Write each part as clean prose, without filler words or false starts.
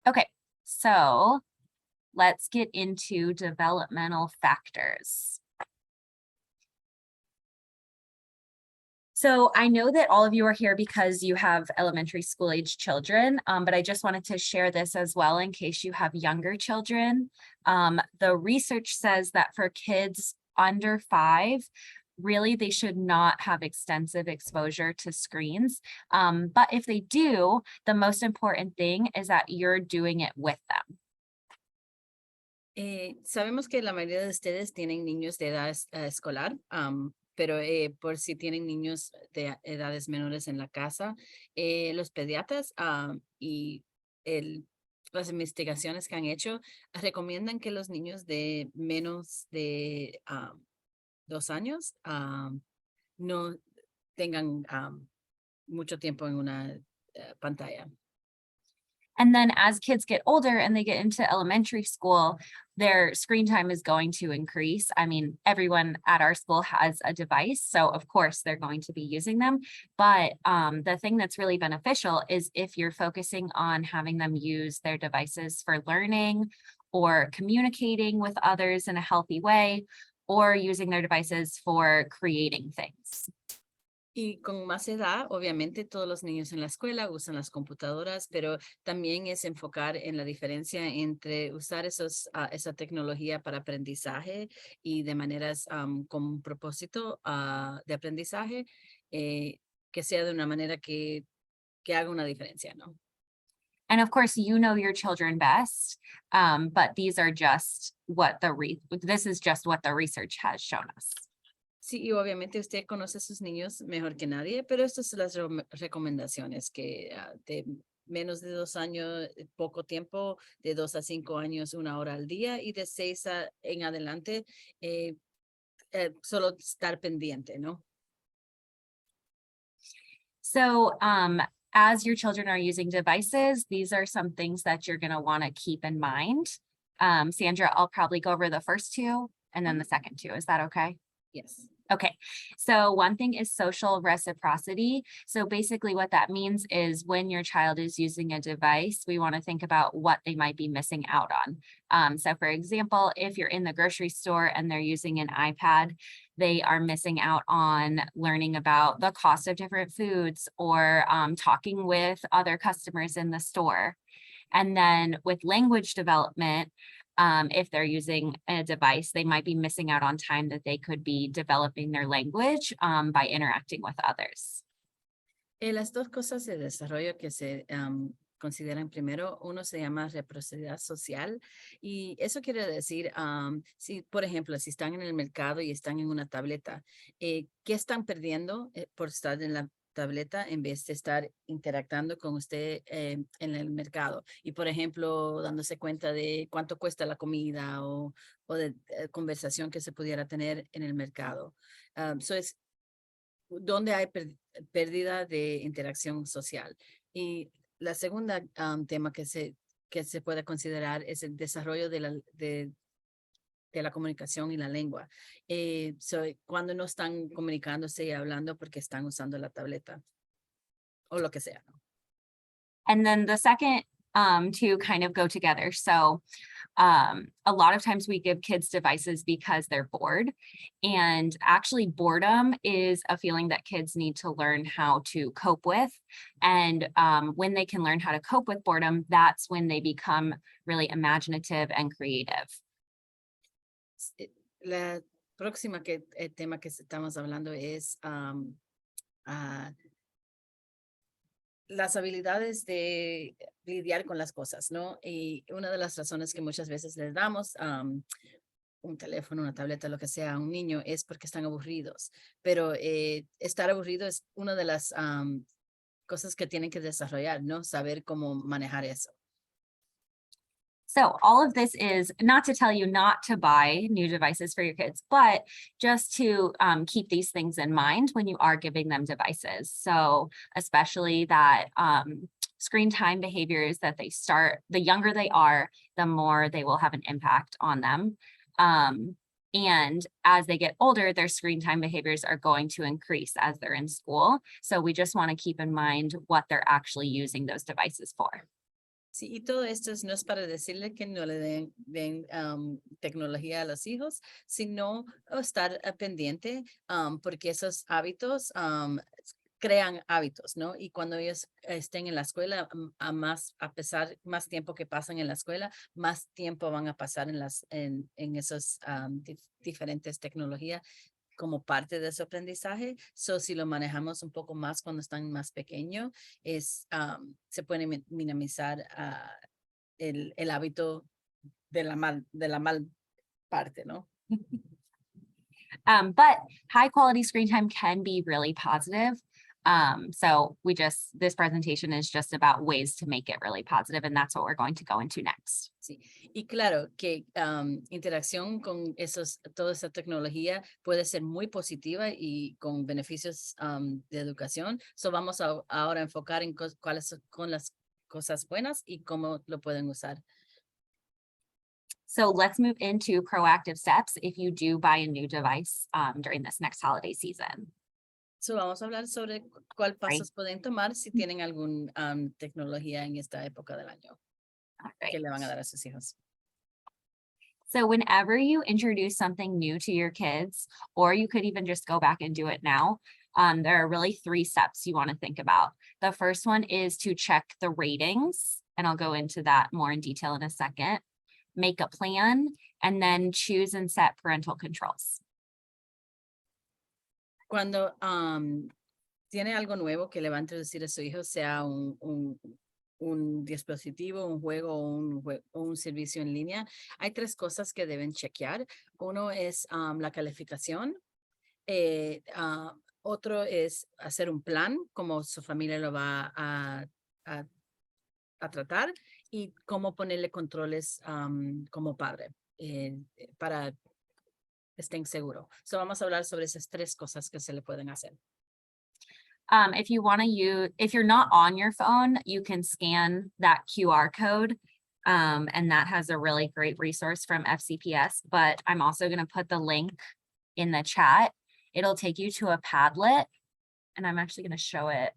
Okay, so let's get into developmental factors. So I know that all of you are here because you have elementary school age children, but I just wanted to share this as well in case you have younger children. The research says that for kids under 5, really they should not have extensive exposure to screens. But if they do, the most important thing is that you're doing it with them. Sabemos que la mayoría de ustedes tienen niños de edad escolar, pero por si tienen niños de edades menores en la casa, los pediatras y las investigaciones que han hecho recomiendan que los niños de menos de 2 años no tengan mucho tiempo en una pantalla. And then as kids get older and they get into elementary school, their screen time is going to increase. I mean, everyone at our school has a device, so of course they're going to be using them. But the thing that's really beneficial is if you're focusing on having them use their devices for learning or communicating with others in a healthy way, or using their devices for creating things. Y con más edad, obviamente todos los niños en la escuela usan las computadoras, pero también es enfocar en la diferencia entre usar esa tecnología para aprendizaje y de maneras con propósito de aprendizaje, que sea de una manera que haga una diferencia, ¿no? And of course, you know your children best, but these are just what this is just what the research has shown us. Sí, y obviamente usted conoce a sus niños mejor que nadie, pero estas son las recomendaciones que de menos de 2 años, poco tiempo, de 2 a 5 años, 1 hora al día, y de 6 en adelante, solo estar pendiente, ¿no? So as your children are using devices, these are some things that you're going to want to keep in mind. Sandra, I'll probably go over the first two and then the second two. Is that okay? Yes. Okay, so one thing is social reciprocity. So basically what that means is when your child is using a device, we want to think about what they might be missing out on. So for example, if you're in the grocery store and they're using an iPad, they are missing out on learning about the cost of different foods or talking with other customers in the store. And then with language development, if they're using a device, they might be missing out on time that they could be developing their language by interacting with others. Las dos cosas de desarrollo que se consideran primero, uno se llama reciprocidad social y eso quiere decir, si por ejemplo, si están en el mercado y están en una tableta, ¿qué están perdiendo por estar en la tableta en vez de estar interactuando con usted en el mercado? Y por ejemplo, dándose cuenta de cuánto cuesta la comida o de conversación que se pudiera tener en el mercado. Es donde hay pérdida de interacción social. Y la segunda tema que se puede considerar es el desarrollo de la comunicación y la lengua. Cuando no están comunicándose y hablando porque están usando la tableta o lo que sea, ¿no? And then the second two kind of go together. So a lot of times we give kids devices because they're bored. And actually, boredom is a feeling that kids need to learn how to cope with. And when they can learn how to cope with boredom, that's when they become really imaginative and creative. La próxima tema que estamos hablando es las habilidades de lidiar con las cosas, ¿no? Y una de las razones que muchas veces les damos un teléfono, una tableta, lo que sea, a un niño es porque están aburridos. Pero estar aburrido es una de las cosas que tienen que desarrollar, ¿no? Saber cómo manejar eso. So all of this is not to tell you not to buy new devices for your kids, but just to keep these things in mind when you are giving them devices. So especially that screen time behaviors that they start, the younger they are, the more they will have an impact on them. And as they get older, their screen time behaviors are going to increase as they're in school. So we just want to keep in mind what they're actually using those devices for. Sí, y todo esto no es para decirle que no le den tecnología a los hijos, sino estar pendiente porque esos hábitos crean hábitos, ¿no? Y cuando ellos estén en la escuela, más tiempo que pasan en la escuela, más tiempo van a pasar en esos diferentes tecnologías como parte de su aprendizaje. So, si lo manejamos un poco más cuando están más pequeños, se puede minimizar el hábito de la mal parte, ¿no? But high quality screen time can be really positive. So this presentation is just about ways to make it really positive, and that's what we're going to go into next. Sí, y claro que interacción con toda esa tecnología puede ser muy positiva y con beneficios de educación. So vamos ahora a enfocar en cuáles son con las cosas buenas y cómo lo pueden usar. So let's move into proactive steps if you do buy a new device during this next holiday season. So vamos a hablar sobre cuál pasos pueden tomar si tienen alguna tecnología en esta época del año All que right. le van a dar a sus hijos. So whenever you introduce something new to your kids, or you could even just go back and do it now, there are really 3 steps you want to think about. The first one is to check the ratings, and I'll go into that more in detail in a second. Make a plan, and then choose and set parental controls. Cuando tiene algo nuevo que le va a introducir a su hijo, sea un dispositivo, un juego o un servicio en línea, hay 3 cosas que deben chequear. Uno es la calificación. Otro es hacer un plan, como su familia lo va a tratar y cómo ponerle controles como padre para que estén seguros. So vamos a hablar sobre esas 3 cosas que se le pueden hacer. If you want to if you're not on your phone, you can scan that QR code. And that has a really great resource from FCPS, but I'm also going to put the link in the chat. It'll take you to a Padlet, and I'm actually going to show it.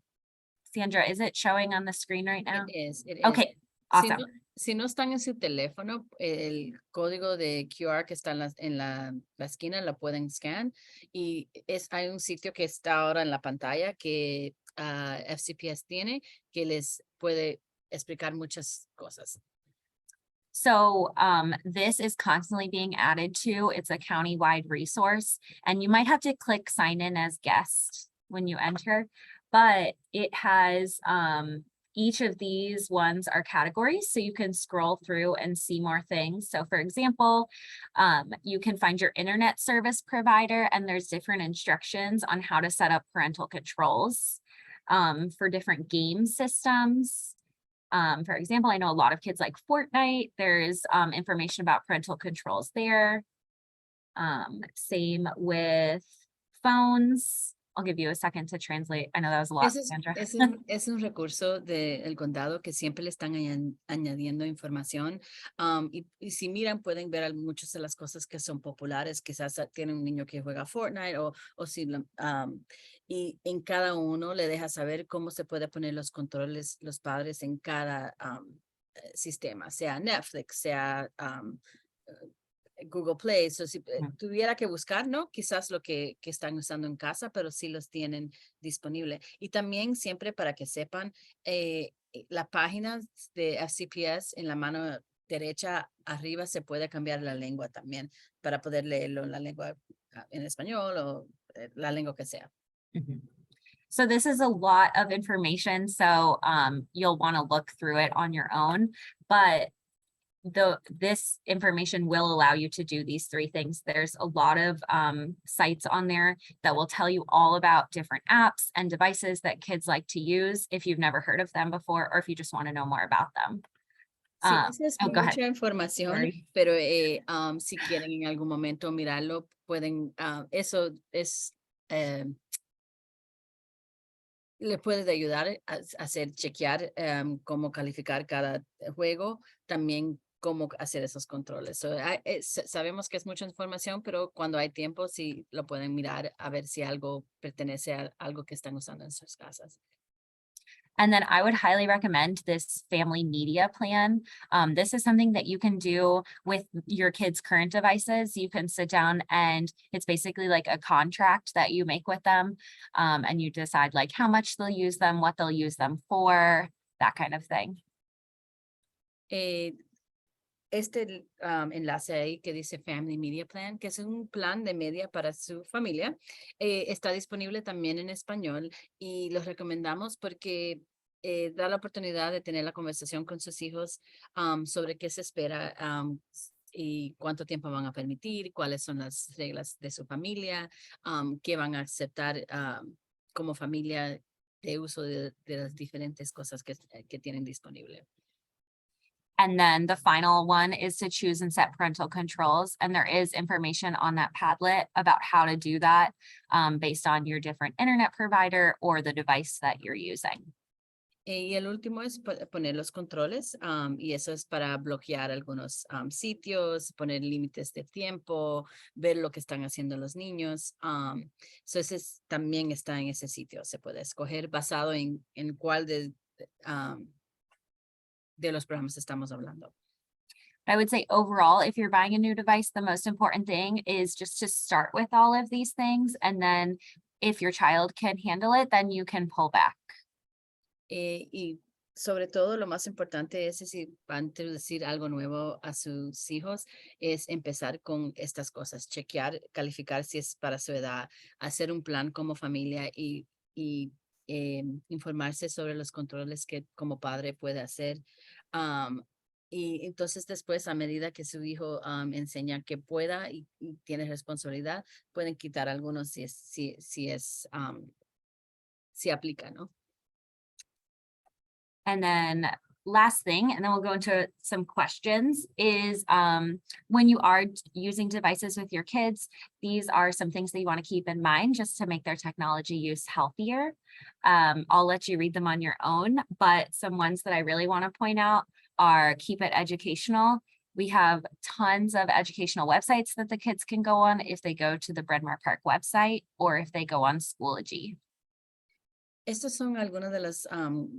Sandra, is it showing on the screen right now? It is. Okay, awesome. Si no están en su teléfono, el código de QR que está en la esquina lo pueden scan y hay un sitio que está ahora en la pantalla que FCPS tiene que les puede explicar muchas cosas. So this is constantly being added to. It's a county-wide resource, and you might have to click sign in as guest when you enter, but it has each of these ones are categories, so you can scroll through and see more things. So for example, you can find your internet service provider, and there's different instructions on how to set up parental controls for different game systems. For example, I know a lot of kids like Fortnite. There's information about parental controls there. Same with phones. I'll give you a second to translate. I know that was a lot, Sandra. Es un recurso del condado que siempre le están añadiendo información. Y si miran, pueden ver muchas de las cosas que son populares. Quizás tiene un niño que juega Fortnite o si y en cada uno le deja saber cómo se puede poner los controles los padres en cada sistema, sea Netflix, sea Google Play. So, si tuviera que buscar, ¿no? Quizás lo que están usando en casa, pero sí los tienen disponible. Y también siempre para que sepan, la página de FCPS en la mano derecha arriba se puede cambiar la lengua también para poder leerlo en la lengua en español o la lengua que sea. So this is a lot of information, so you'll want to look through it on your own, but this information will allow you to do these 3 things. There's a lot of sites on there that will tell you all about different apps and devices that kids like to use if you've never heard of them before, or if you just want to know more about them. Sí, esa es go ahead. mucha información, Sorry. pero si quieren en algún momento mirarlo, pueden, eso es, le puede ayudar a hacer chequear cómo calificar cada juego, también cómo hacer esos controles. So, sabemos que es mucha información, pero cuando hay tiempo sí lo pueden mirar a ver si algo pertenece a algo que están usando en sus casas. And then I would highly recommend this family media plan. This is something that you can do with your kids' current devices. You can sit down and it's basically like a contract that you make with them. And you decide like how much they'll use them, what they'll use them for, that kind of thing. Eh, enlace ahí que dice Family Media Plan, que es un plan de media para su familia, está disponible también en español y los recomendamos porque da la oportunidad de tener la conversación con sus hijos sobre qué se espera y cuánto tiempo van a permitir, cuáles son las reglas de su familia, qué van a aceptar como familia de uso de las diferentes cosas que tienen disponible. And then the final one is to choose and set parental controls. And there is information on that Padlet about how to do that based on your different internet provider or the device that you're using. Y el último es poner los controles y eso es para bloquear algunos sitios, poner límites de tiempo, ver lo que están haciendo los niños. También está en ese sitio. Se puede escoger basado en cuál de los programas estamos hablando. I would say overall, if you're buying a new device, the most important thing is just to start with all of these things. And then if your child can handle it, then you can pull back. Y sobre todo lo más importante es si van a introducir algo nuevo a sus hijos, es empezar con estas cosas, chequear, calificar si es para su edad, hacer un plan como familia y informarse sobre los controles que como padre puede hacer. Y entonces después, a medida que su hijo enseña que pueda y tiene responsabilidad, pueden quitar algunos si aplica, ¿no? And then last thing, and then we'll go into some questions, is when you are using devices with your kids, these are some things that you want to keep in mind just to make their technology use healthier. I'll let you read them on your own, but some ones that I really want to point out are keep it educational. We have tons of educational websites that the kids can go on if they go to the Bryn Mawr Park website or if they go on Schoology. Estas son algunas de las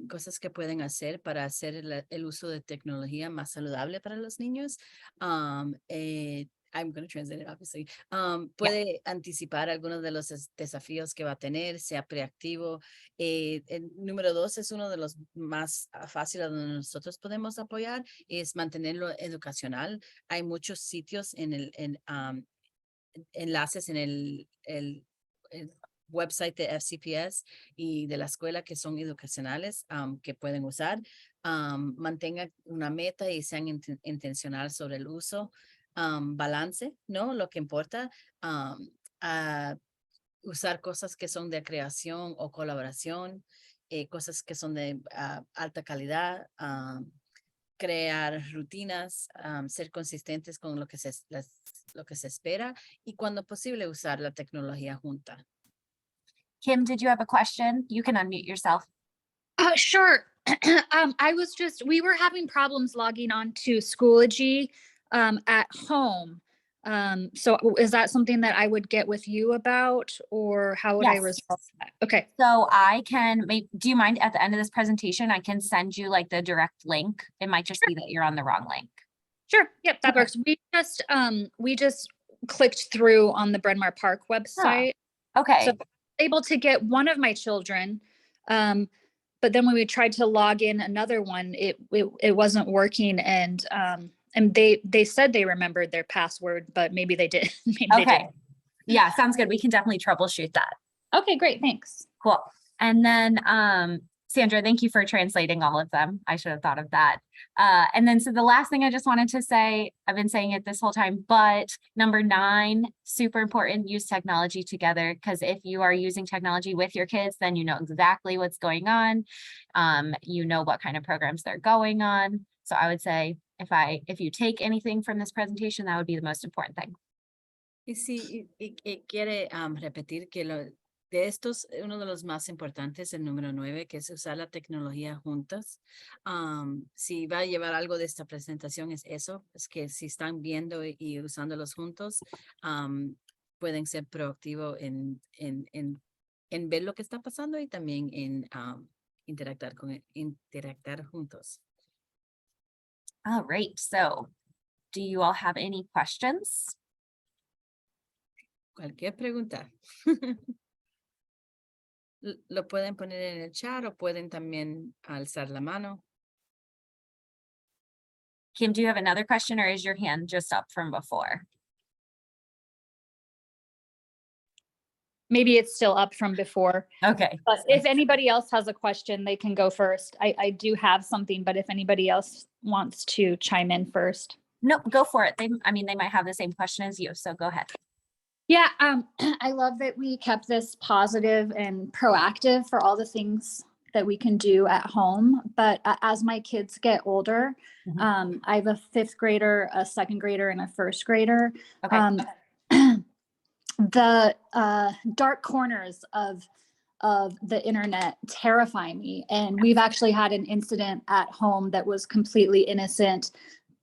cosas que pueden hacer para hacer el uso de tecnología más saludable para los niños. I'm going to translate it, obviously. Puede anticipar algunos de los desafíos que va a tener, sea preactivo. El número 2 es uno de los más fáciles donde nosotros podemos apoyar, es mantenerlo educacional. Hay muchos sitios enlaces en el website de FCPS y de la escuela que son educacionales que pueden usar. Mantengan una meta y sean intencional sobre el uso. Balance, ¿no? Lo que importa. Usar cosas que son de creación o colaboración, cosas que son de alta calidad, crear rutinas, ser consistentes con lo que se espera y cuando posible usar la tecnología junta. Kim, did you have a question? You can unmute yourself. Sure. We were having problems logging on to Schoology at home. So is that something that I would get with you about, or how would I Yes. resolve that? Okay. So I can do you mind at the end of this presentation, I can send you like the direct link. It might just be that you're on the wrong link. Sure. Yep, that Okay. works. We just clicked through on the Bryn Mawr Park website. Okay. So able to get one of my children, but then when we tried to log in another one, it wasn't working, and they said they remembered their password, but maybe they did. Maybe they Okay. didn't. Yeah, sounds good. We can definitely troubleshoot that. Okay, great. Thanks. Cool. And then Sandra, thank you for translating all of them. I should have thought of that. And then so the last thing I just wanted to say, I've been saying it this whole time, but number 9, super important, use technology together, because if you are using technology with your kids, then you know exactly what's going on. You know what kind of programs they're going on. So I would say if you take anything from this presentation, that would be the most important thing. Y sí, quiere repetir que de estos, uno de los más importantes, el número 9, que es usar la tecnología juntas. Si va a llevar algo de esta presentación es eso, es que si están viendo y usándolos juntos, pueden ser proactivos en ver lo que está pasando y también en interactar juntos. All right, so do you all have any questions? Cualquier pregunta. Lo pueden poner en el chat o pueden también alzar la mano. Kim, do you have another question or is your hand just up from before? Maybe it's still up from before, Okay, but if anybody else has a question, they can go first. I do have something, but if anybody else wants to chime in first. no, go for it. I mean, they might have the same question as you, so go ahead. Yeah, I love that we kept this positive and proactive for all the things that we can do at home. But as my kids get older, Mhm. I have a 5th grader, a 2nd grader, and a 1st grader. Okay. The dark corners of the internet terrify me. And we've actually had an incident at home that was completely innocent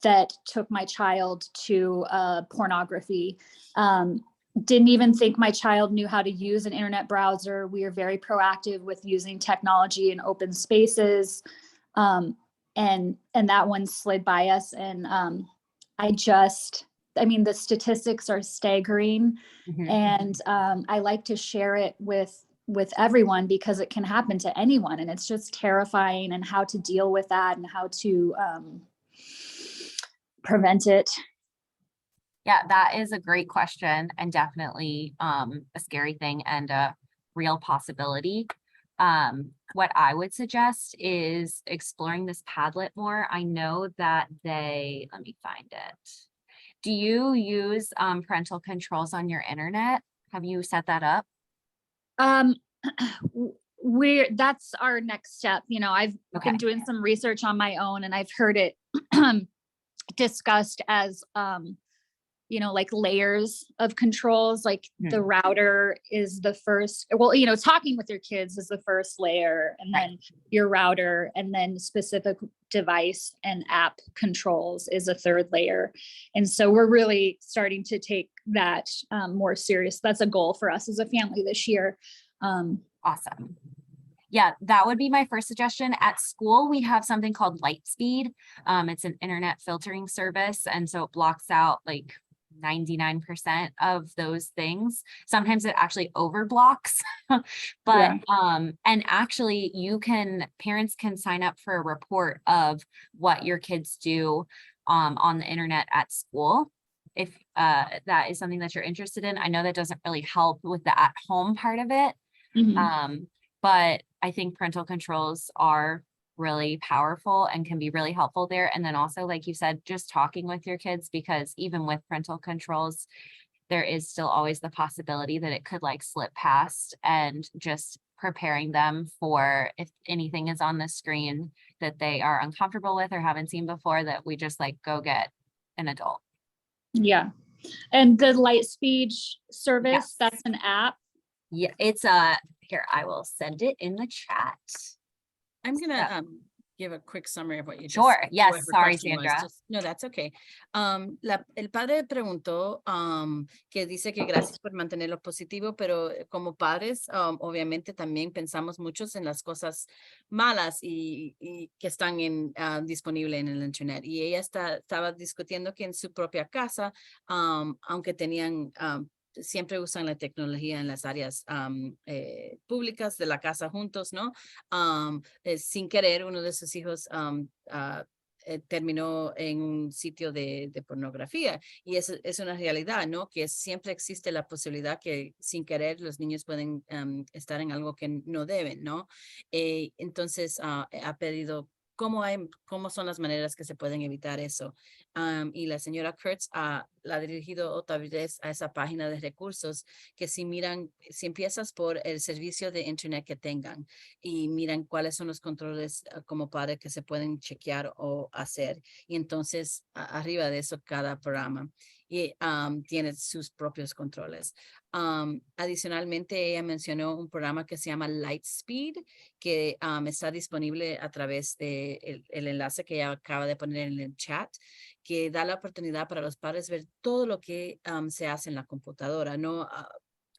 that took my child to pornography. Didn't even think my child knew how to use an internet browser. We are very proactive with using technology in open spaces. And that one slid by us. And I mean, the statistics are staggering. Mhm. And I like to share it with everyone because it can happen to anyone. And it's just terrifying, and how to deal with that and how to prevent it. Yeah, that is a great question and definitely a scary thing and a real possibility. What I would suggest is exploring this Padlet more. I know that let me find it. Do you use parental controls on your internet? Have you set that up? That's our next step. You know, I've Okay. been doing some research on my own, and I've heard it discussed as you know, like layers of controls. Like the router is the first, well, you know, talking with your kids is the first layer, and then your router, and then specific device and app controls is a 3rd layer. And so we're really starting to take that more serious. That's a goal for us as a family this year. Awesome. Yeah, that would be my first suggestion. At school, we have something called Lightspeed. It's an internet filtering service, and so it blocks out like 99% of those things. Sometimes it actually overblocks, but and actually parents can sign up for a report of what your kids do on the internet at school. If that is something that you're interested in. I know that doesn't really help with the at home part of it. But I think parental controls are really powerful and can be really helpful there. And then also, like you said, just talking with your kids, because even with parental controls, there is still always the possibility that it could like slip past, and just preparing them for if anything is on the screen that they are uncomfortable with or haven't seen before, that we just like go get an adult. Yeah. And the Lightspeed service, that's an app. Yeah, it's here, I will send it in the chat. I'm gonna give a quick summary of what you just Sure. Yes. what her Sorry, question was. Sandra. No, that's okay. El padre preguntó que dice que gracias por mantenerlo positivo, pero como padres, obviamente también pensamos muchos en las cosas malas y que están disponible en el internet. Y ella estaba discutiendo que en su propia casa, aunque tenían siempre usan la tecnología en las áreas públicas de la casa juntos, ¿no? Sin querer, uno de sus hijos terminó en un sitio de pornografía, y eso es una realidad, ¿no? Que siempre existe la posibilidad que sin querer los niños pueden estar en algo que no deben, ¿no? Entonces ha pedido cómo son las maneras que se pueden evitar eso. Y la señora Kurtz la ha dirigido otra vez a esa página de recursos, que si empiezas por el servicio de internet que tengan y miran cuáles son los controles como padre que se pueden chequear o hacer, y entonces arriba de eso cada programa y tiene sus propios controles. Adicionalmente, ella mencionó un programa que se llama Lightspeed, que está disponible a través de el enlace que ella acaba de poner en el chat, que da la oportunidad para los padres ver todo lo que se hace en la computadora, ¿no?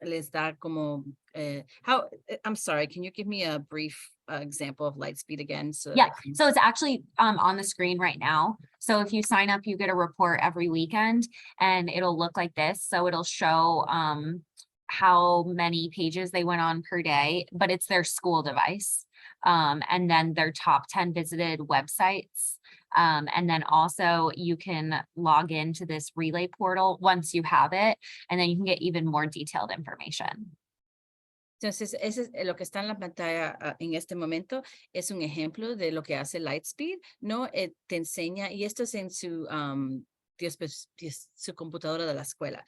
Les da como, I'm sorry, can you give me a brief an example of Lightspeed again? So that Yeah, I can- so it's actually on the screen right now. So if you sign up, you get a report every weekend and it'll look like this. So it'll show how many pages they went on per day, but it's their school device. And then their top 10 visited websites. And then also you can log into this relay portal once you have it, and then you can get even more detailed information. Entonces, ese es lo que está en la pantalla en este momento, es un ejemplo de lo que hace Lightspeed, ¿no? Te enseña, y esto es en su, su computadora de la escuela.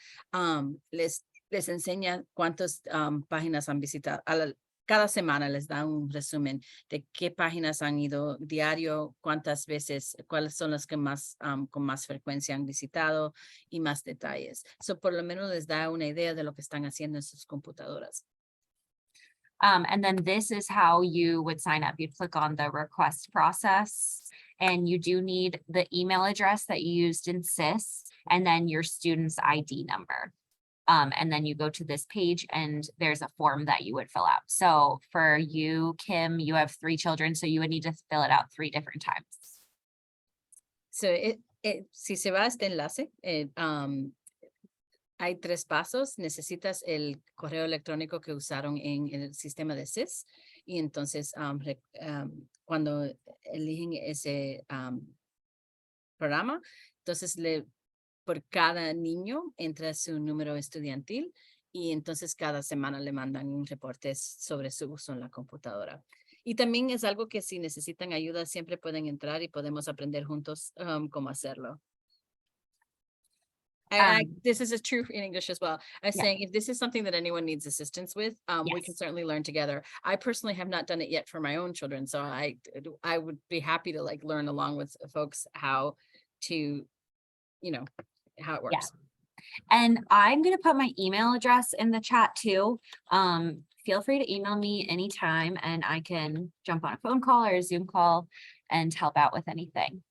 Les enseña cuántas páginas han visitado. Cada semana les da un resumen de qué páginas han ido diario, cuántas veces, cuáles son las que más, con más frecuencia han visitado y más detalles. So, por lo menos les da una idea de lo que están haciendo en sus computadoras. And then this is how you would sign up. You'd click on the request process, and you do need the email address that you used in SIS, and then your student's ID number. And then you go to this page and there's a form that you would fill out. So for you, Kim, you have 3 children, so you would need to fill it out 3 different times. So, si se va a este enlace, hay 3 pasos. Necesitas el correo electrónico que usaron en el sistema de SIS. Y entonces, cuando eligen ese programa, entonces por cada niño entra su número estudiantil y entonces cada semana le mandan reportes sobre su uso en la computadora. Y también es algo que si necesitan ayuda siempre pueden entrar y podemos aprender juntos cómo hacerlo. This is true in English as well. I was Yeah. saying if this is something that anyone needs assistance with, we can Yes. certainly learn together. I personally have not done it yet for my own children, so I would be happy to like learn along with folks how to, how it works. And I'm gonna put my email address in the chat too. Feel free to email me anytime and I can jump on a phone call or a Zoom call and help out with anything.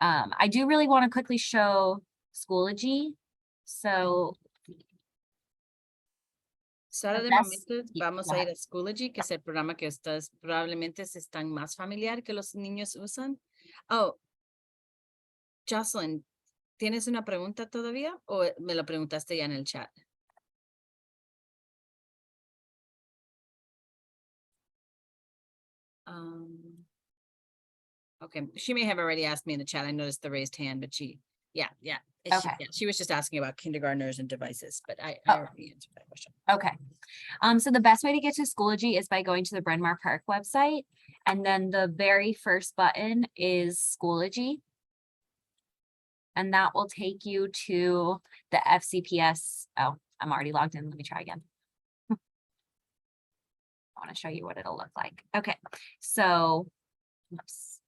I do really want to quickly show Schoology. So Sara, de best- momento yeah, vamos go a ir ahead. a Schoology, que es el programa que ustedes probablemente se están más familiar que los niños usan. Oh, Jocelyn, ¿tienes una pregunta todavía o me lo preguntaste ya en el chat? Okay, she may have already asked me in the chat. I noticed the raised hand, but yeah. Okay. She was just asking about kindergartners and devices, but I Oh. already answered that question. Okay. So the best way to get to Schoology is by going to the Bryn Mawr Park website. And then the very first button is Schoology. And that will take you to the FCPS. Oh, I'm already logged in. Let me try again. I want to show you what it'll look like. Okay, so, oops.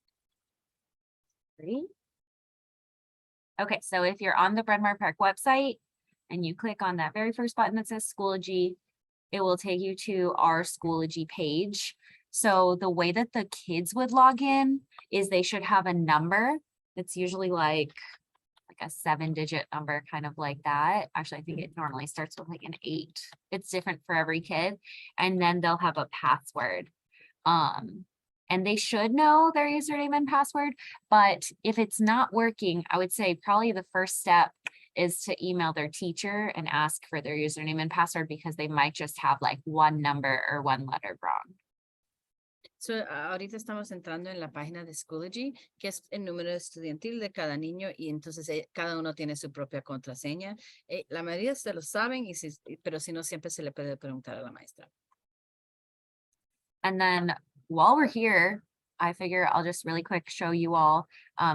Ready? Okay, so if you're on the Bryn Mawr Park website and you click on that very first button that says Schoology, it will take you to our Schoology page. So the way that the kids would log in is they should have a number. It's usually like a 7-digit number, kind of like that. Actually, I think it normally starts with like an 8. It's different for every kid. And then they'll have a password. And they should know their username and password, but if it's not working, I would say probably the first step is to email their teacher and ask for their username and password because they might just have like one number or one letter wrong. So, ahorita estamos entrando en la página de Schoology, que es el número estudiantil de cada niño y entonces cada uno tiene su propia contraseña. La mayoría se lo saben, pero si no, siempre se le puede preguntar a la maestra. And then while we're here, I figure I'll just really quick show you all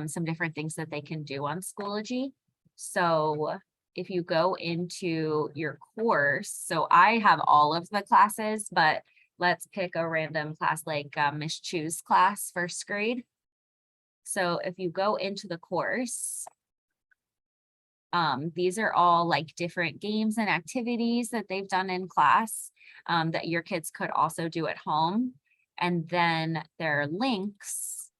some different things that they can do on Schoology. So if you go into your course, so I have all of the classes, but let's pick a random class like Miss Chu's class, first grade. So if you go into the course, these are all like different games and activities that they've done in class that your kids could also do at home. And then there are links.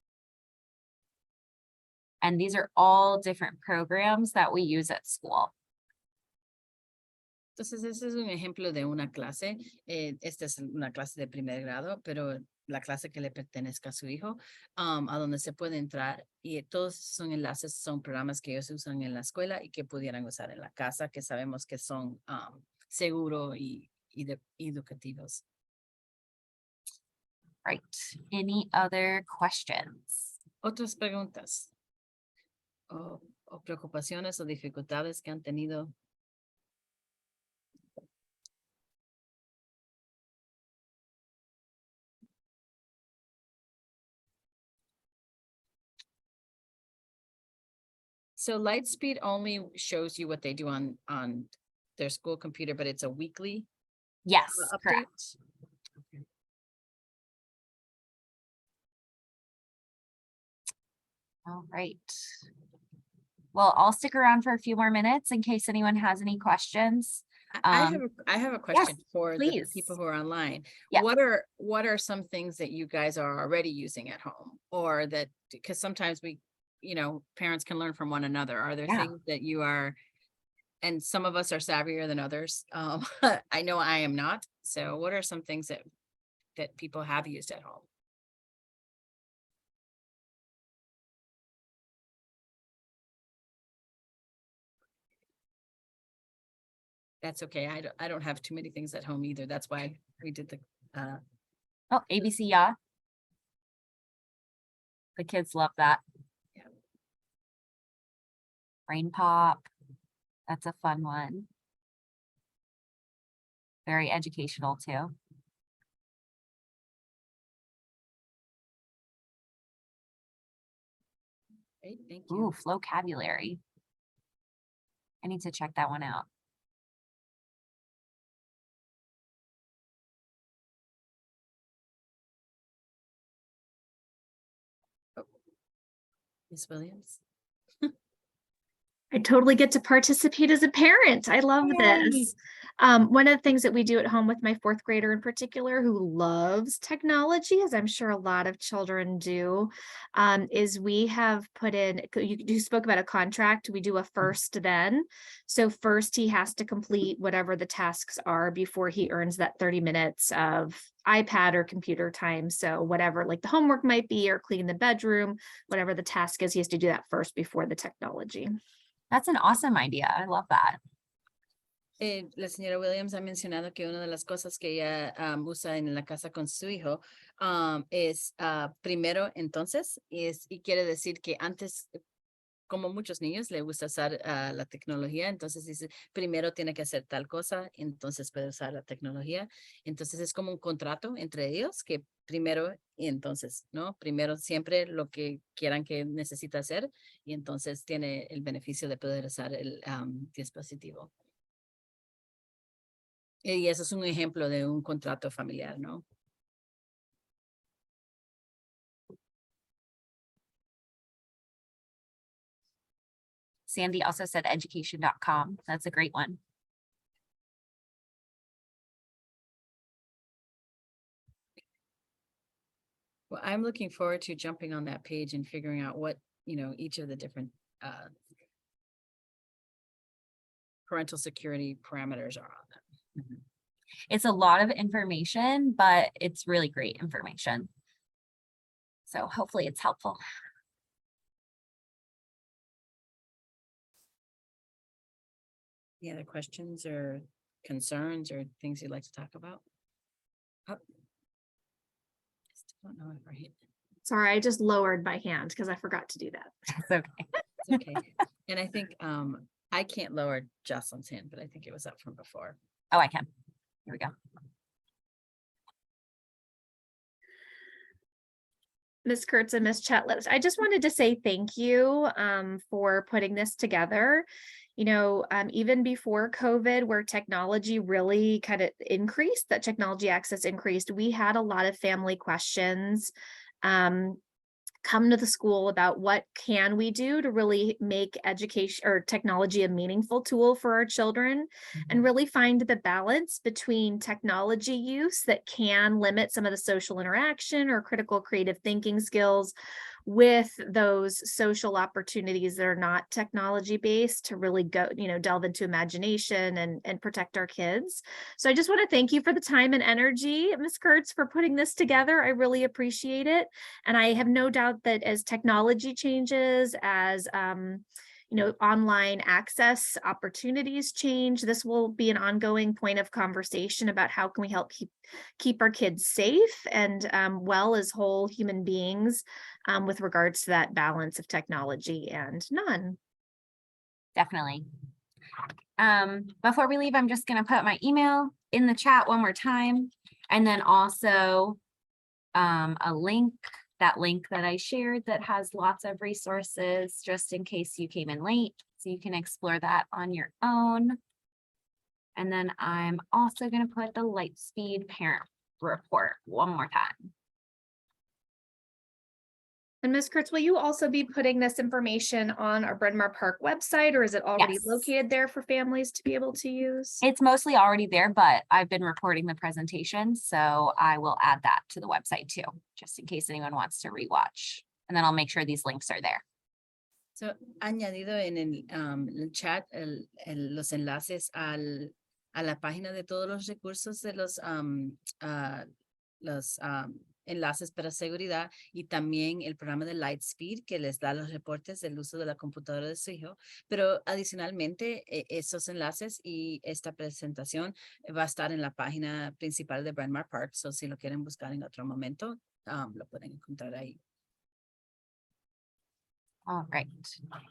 And these are all different programs that we use at school. Entonces, ese es un ejemplo de una clase. Esta es una clase de primer grado, pero la clase que le pertenezca a su hijo, a donde se puede entrar y todos son enlaces, son programas que ellos usan en la escuela y que pudieran usar en la casa, que sabemos que son seguros y educativos. Right. Any other questions? Otras preguntas o preocupaciones o dificultades que han tenido. So Lightspeed only shows you what they do on their school computer, but it's a weekly Yes, update. correct. All right. Well, I'll stick around for a few more minutes in case anyone has any questions. I have a question for the please. people who are online. Yeah. What are some things that you guys are already using at home, or that, because sometimes we, parents can learn from one another. Are there things that you are, and some of us are savvier than others. I know I am not. So what are some things that people have used at home? That's okay. I don't have too many things at home either. That's why we did the Oh, ABC, yeah. The kids love that. Yeah. Brain Pop. That's a fun one. Very educational too. Great, thank you. Ooh, Flocabulary. I need to check that one out. Ms. Williams. I totally get to participate as a parent. I love this. One of the things that we do at home with my fourth grader in particular, who loves technology, as I'm sure a lot of children do, is we have put in, you spoke about a contract, we do a first then. So first he has to complete whatever the tasks are before he earns that 30 minutes of iPad or computer time. So whatever, like the homework might be, or clean the bedroom, whatever the task is, he has to do that first before the technology. That's an awesome idea. I love that. La señora Williams ha mencionado que una de las cosas que ella usa en la casa con su hijo es primero entonces, y quiere decir que antes, como muchos niños, le gusta usar la tecnología, entonces dice, primero tiene que hacer tal cosa, entonces puede usar la tecnología. Entonces es como un contrato entre ellos, que primero y entonces, ¿no? Primero siempre lo que quieran que necesita hacer, y entonces tiene el beneficio de poder usar el dispositivo. Y eso es un ejemplo de un contrato familiar, ¿no? Sandy also said education.com. That's a great one. Well, I'm looking forward to jumping on that page and figuring out what, each of the different parental security parameters are on that. Mm-hmm. It's a lot of information, but it's really great information. So hopefully it's helpful. Any other questions or concerns or things you'd like to talk about? Oh. I still don't know if I hit. Sorry, I just lowered my hand because I forgot to do that. It's okay. It's okay. And I think I can't lower Jocelyn's hand, but I think it was up from before. Oh, I can. Here we go. Ms. Kurtz and Ms. Chetlet, I just wanted to say thank you for putting this together. Even before COVID, where technology really kind of increased, that technology access increased, we had a lot of family questions come to the school about what can we do to really make education or technology a meaningful tool for our children, and really find the balance between technology use that can limit some of the social interaction or critical creative thinking skills, with those social opportunities that are not technology based to really go, delve into imagination and protect our kids. So I just want to thank you for the time and energy, Ms. Kurtz, for putting this together. I really appreciate it. And I have no doubt that as technology changes, as online access opportunities change, this will be an ongoing point of conversation about how can we help keep our kids safe and well as whole human beings with regards to that balance of technology and none. Definitely. Before we leave, I'm just going to put my email in the chat one more time, and then also a link, that link that I shared that has lots of resources just in case you came in late, so you can explore that on your own. And then I'm also going to put the Lightspeed parent report one more time. And Ms. Kurtz, will you also be putting this information on our Bryn Mawr Park website, or is it already Yes. located there for families to be able to use? It's mostly already there, but I've been recording the presentation, so I will add that to the website too, just in case anyone wants to rewatch. And then I'll make sure these links are there. So, añadido en el chat los enlaces a la página de todos los recursos de los enlaces para seguridad, y también el programa de Lightspeed que les da los reportes del uso de la computadora de su hijo. Pero adicionalmente, esos enlaces y esta presentación va a estar en la página principal de Bryn Mawr Park. So, si lo quieren buscar en otro momento, lo pueden encontrar ahí. All right.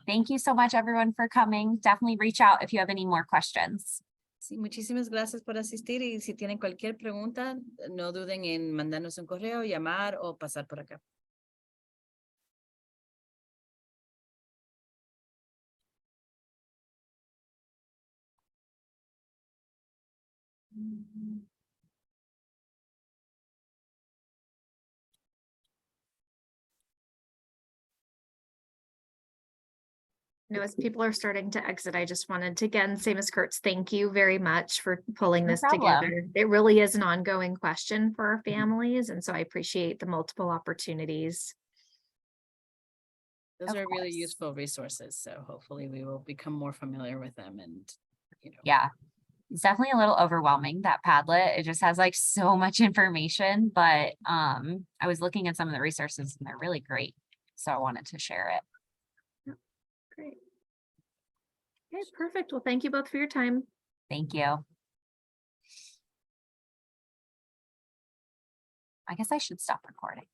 Thank you so much, everyone, for coming. Definitely reach out if you have any more questions. Sí, muchísimas gracias por asistir, y si tienen cualquier pregunta, no duden en mandarnos un correo, llamar o pasar por acá. As people are starting to exit, I just wanted to again say, Ms. Kurtz, thank you very much for pulling No this problem. together. It really is an ongoing question for our families, and so I appreciate the multiple opportunities. Those Of are really course. useful resources, so hopefully we will become more familiar with them, and Yeah, it's definitely a little overwhelming, that Padlet. It just has like so much information, but I was looking at some of the resources and they're really great. So I wanted to share it. Great. Okay, perfect. Well, thank you both for your time. Thank you. I guess I should stop recording.